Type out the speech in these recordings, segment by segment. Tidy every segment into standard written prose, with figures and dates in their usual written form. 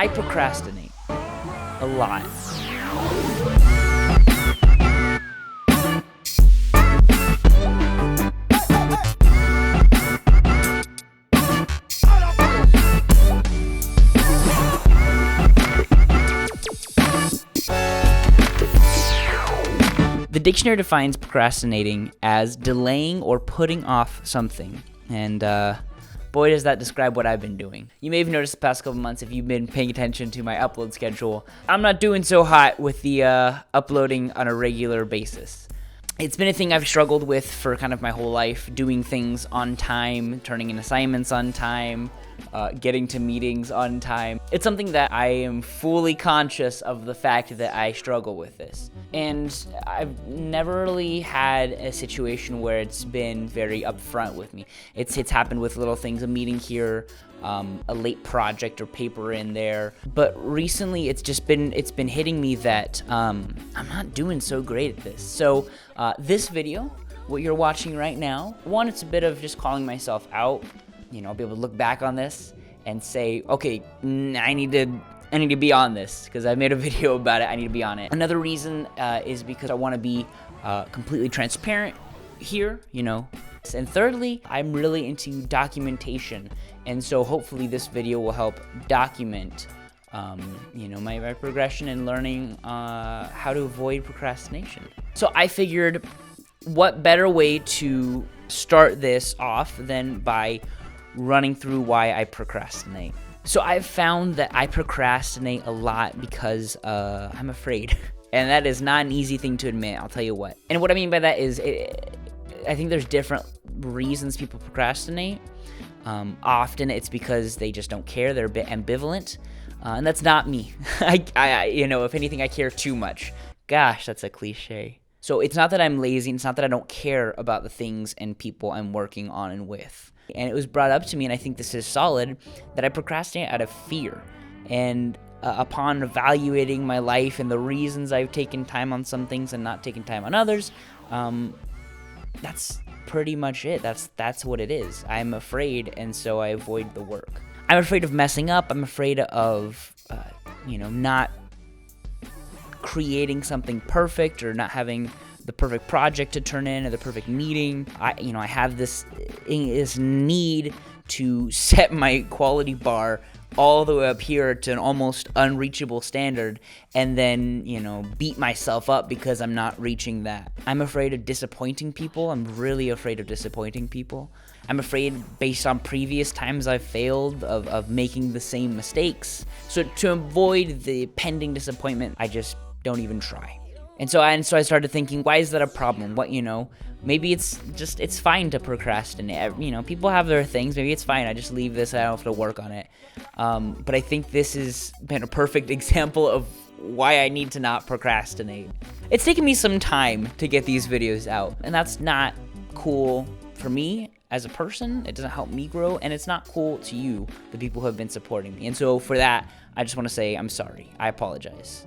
I procrastinate a lot. The dictionary defines procrastinating as delaying or putting off something. And boy, does that describe what I've been doing. You may have noticed the past couple months if you've been paying attention to my upload schedule. I'm not doing so hot with the uploading on a regular basis. It's been a thing I've struggled with for kind of my whole life, doing things on time, turning in assignments on time, getting to meetings on time. It's something that I am fully conscious of the fact that I struggle with this. And I've never really had a situation where it's been very upfront with me. It's happened with little things, a meeting here, a late project or paper in there. But recently it's been hitting me that I'm not doing so great at this. So this video, what you're watching right now, one, it's a bit of just calling myself out. You know, I'll be able to look back on this and say, okay, I need to be on this because I made a video about it. I need to be on it. Another reason is because I want to be completely transparent here, you know. And thirdly, I'm really into documentation. And so hopefully this video will help document, my progression in learning how to avoid procrastination. So I figured what better way to start this off than by running through why I procrastinate. So I've found that I procrastinate a lot because I'm afraid. And that is not an easy thing to admit, I'll tell you what. And what I mean by that is I think there's different reasons people procrastinate. Often it's because they just don't care, they're a bit ambivalent. And that's not me. If anything, I care too much. Gosh, that's a cliche. So it's not that I'm lazy, it's not that I don't care about the things and people I'm working on and with. And it was brought up to me, and I think this is solid, that I procrastinate out of fear. And upon evaluating my life and the reasons I've taken time on some things and not taken time on others, that's pretty much it. That's what it is. I'm afraid, and so I avoid the work. I'm afraid of messing up. I'm afraid of, not creating something perfect or not having the perfect project to turn in or the perfect meeting. I have this need to set my quality bar all the way up here to an almost unreachable standard and then, beat myself up because I'm not reaching that. I'm afraid of disappointing people. I'm really afraid of disappointing people. I'm afraid, based on previous times I've failed, of making the same mistakes. So to avoid the pending disappointment, I just don't even try. And so I started thinking, why is that a problem? Maybe it's fine to procrastinate. People have their things. Maybe it's fine. I just leave this. I don't have to work on it. But I think this has been a perfect example of why I need to not procrastinate. It's taken me some time to get these videos out, and that's not cool for me as a person. It doesn't help me grow, and it's not cool to you, the people who have been supporting me. And so for that, I just want to say I'm sorry. I apologize.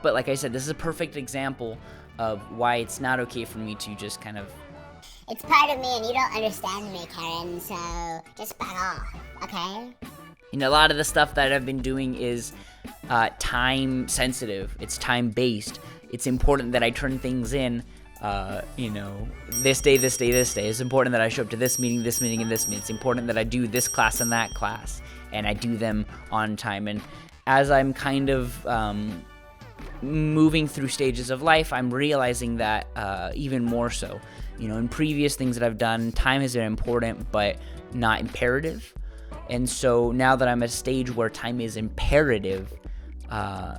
But like I said, this is a perfect example of why it's not okay for me to just kind of... It's part of me and you don't understand me, Karen, so just back off, okay? A lot of the stuff that I've been doing is time sensitive. It's time based. It's important that I turn things in, this day. It's important that I show up to this meeting, and this meeting. It's important that I do this class and that class, and I do them on time. And as I'm kind of... moving through stages of life, I'm realizing that even more so. In previous things that I've done, time has been important, but not imperative. And so now that I'm at a stage where time is imperative, I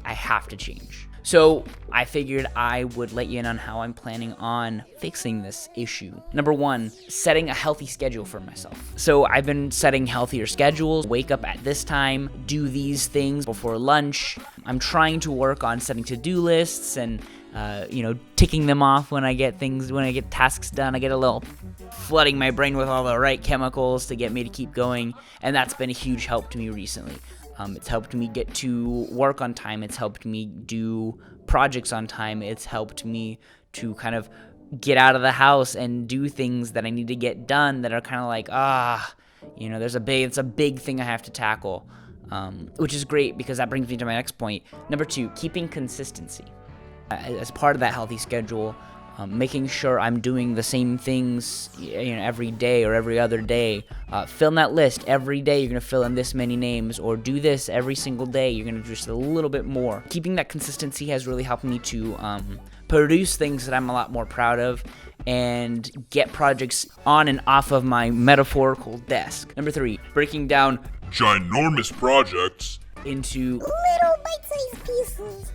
have to change. So I figured I would let you in on how I'm planning on fixing this issue. Number one, setting a healthy schedule for myself. So I've been setting healthier schedules, wake up at this time, do these things before lunch. I'm trying to work on setting to-do lists and, ticking them off when I get tasks done. I get a little flooding my brain with all the right chemicals to get me to keep going. And that's been a huge help to me recently. It's helped me get to work on time. It's helped me do projects on time. It's helped me to kind of get out of the house and do things that I need to get done that are kind of like, it's a big thing I have to tackle. which is great because that brings me to my next point. Number 2, keeping consistency. As part of that healthy schedule, making sure I'm doing the same things, every day or every other day. Fill in that list every day. You're gonna fill in this many names, or do this every single day. You're gonna do just a little bit more. Keeping that consistency has really helped me to produce things that I'm a lot more proud of and get projects on and off of my metaphorical desk. Number 3, breaking down ginormous projects into Little bite-sized pieces.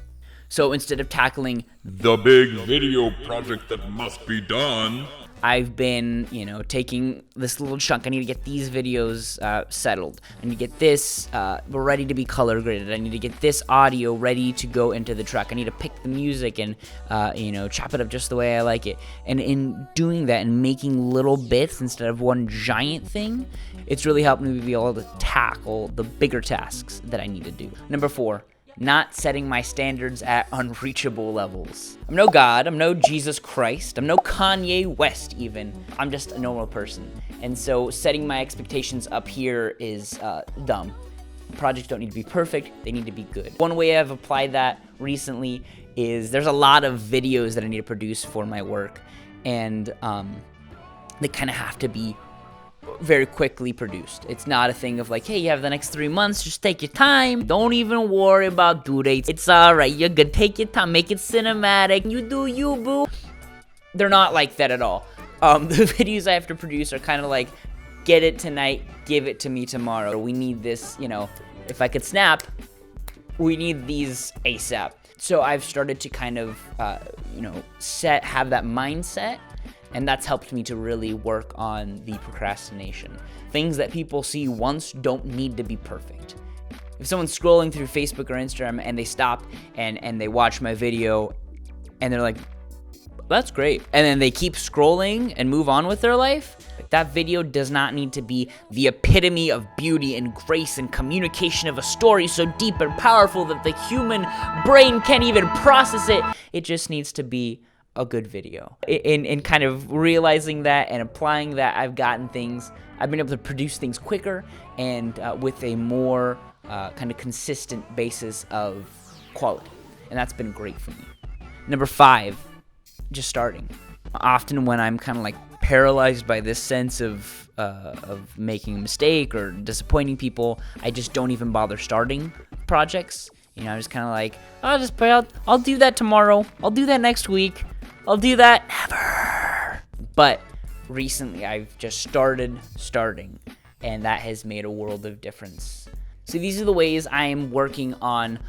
So instead of tackling the big video project that must be done, I've been, taking this little chunk. I need to get these videos settled. I need to get this ready to be color graded. I need to get this audio ready to go into the track. I need to pick the music and, chop it up just the way I like it. And in doing that and making little bits instead of one giant thing, it's really helped me be able to tackle the bigger tasks that I need to do. Number 4. Not setting my standards at unreachable levels. I'm no God, I'm no Jesus Christ, I'm no Kanye West even. I'm just a normal person. And so setting my expectations up here is dumb. Projects don't need to be perfect, they need to be good. One way I've applied that recently is there's a lot of videos that I need to produce for my work, and they kind of have to be very quickly produced. It's not a thing of like, hey, you have the next 3 months, just take your time. Don't even worry about due dates. It's alright, you're good. Take your time, make it cinematic. You do you, boo. They're not like that at all. The videos I have to produce are kind of like, get it tonight, give it to me tomorrow. We need this, if I could snap, we need these ASAP. So I've started to kind of, have that mindset. And that's helped me to really work on the procrastination. Things that people see once don't need to be perfect. If someone's scrolling through Facebook or Instagram and they stop and they watch my video and they're like, that's great. And then they keep scrolling and move on with their life, that video does not need to be the epitome of beauty and grace and communication of a story so deep and powerful that the human brain can't even process it. It just needs to be a good video. In kind of realizing that and applying that, I've been able to produce things quicker and with a more kind of consistent basis of quality. And that's been great for me. Number 5, just starting. Often when I'm kind of like paralyzed by this sense of making a mistake or disappointing people, I just don't even bother starting projects. I'm just kind of like, I'll do that tomorrow. I'll do that next week. I'll do that never. But recently I've just starting, and that has made a world of difference. So these are the ways I am working on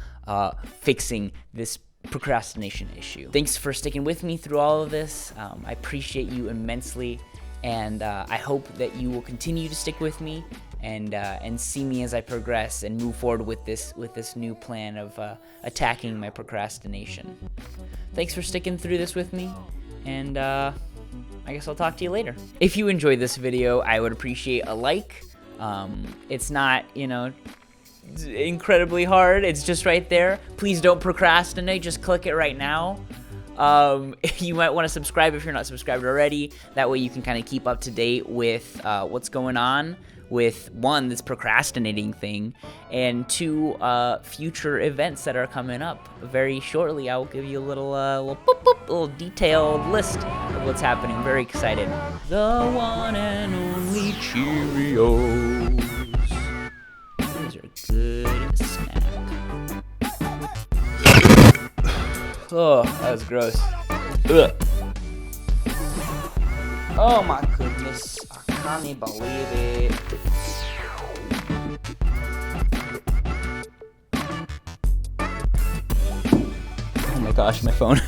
fixing this procrastination issue. Thanks for sticking with me through all of this. I appreciate you immensely, and I hope that you will continue to stick with me and see me as I progress and move forward with this new plan of attacking my procrastination. Thanks for sticking through this with me, and I guess I'll talk to you later. If you enjoyed this video, I would appreciate a like. It's not, incredibly hard. It's just right there. Please don't procrastinate. Just click it right now. You might want to subscribe if you're not subscribed already. That way you can kind of keep up to date with what's going on with 1, this procrastinating thing, and 2, future events that are coming up very shortly. I will give you a little detailed list of what's happening. I'm very excited. The one and only Cheerios. These are good snack. Oh, that was gross. Ugh. Oh my goodness. I can't believe it. Oh my gosh, my phone.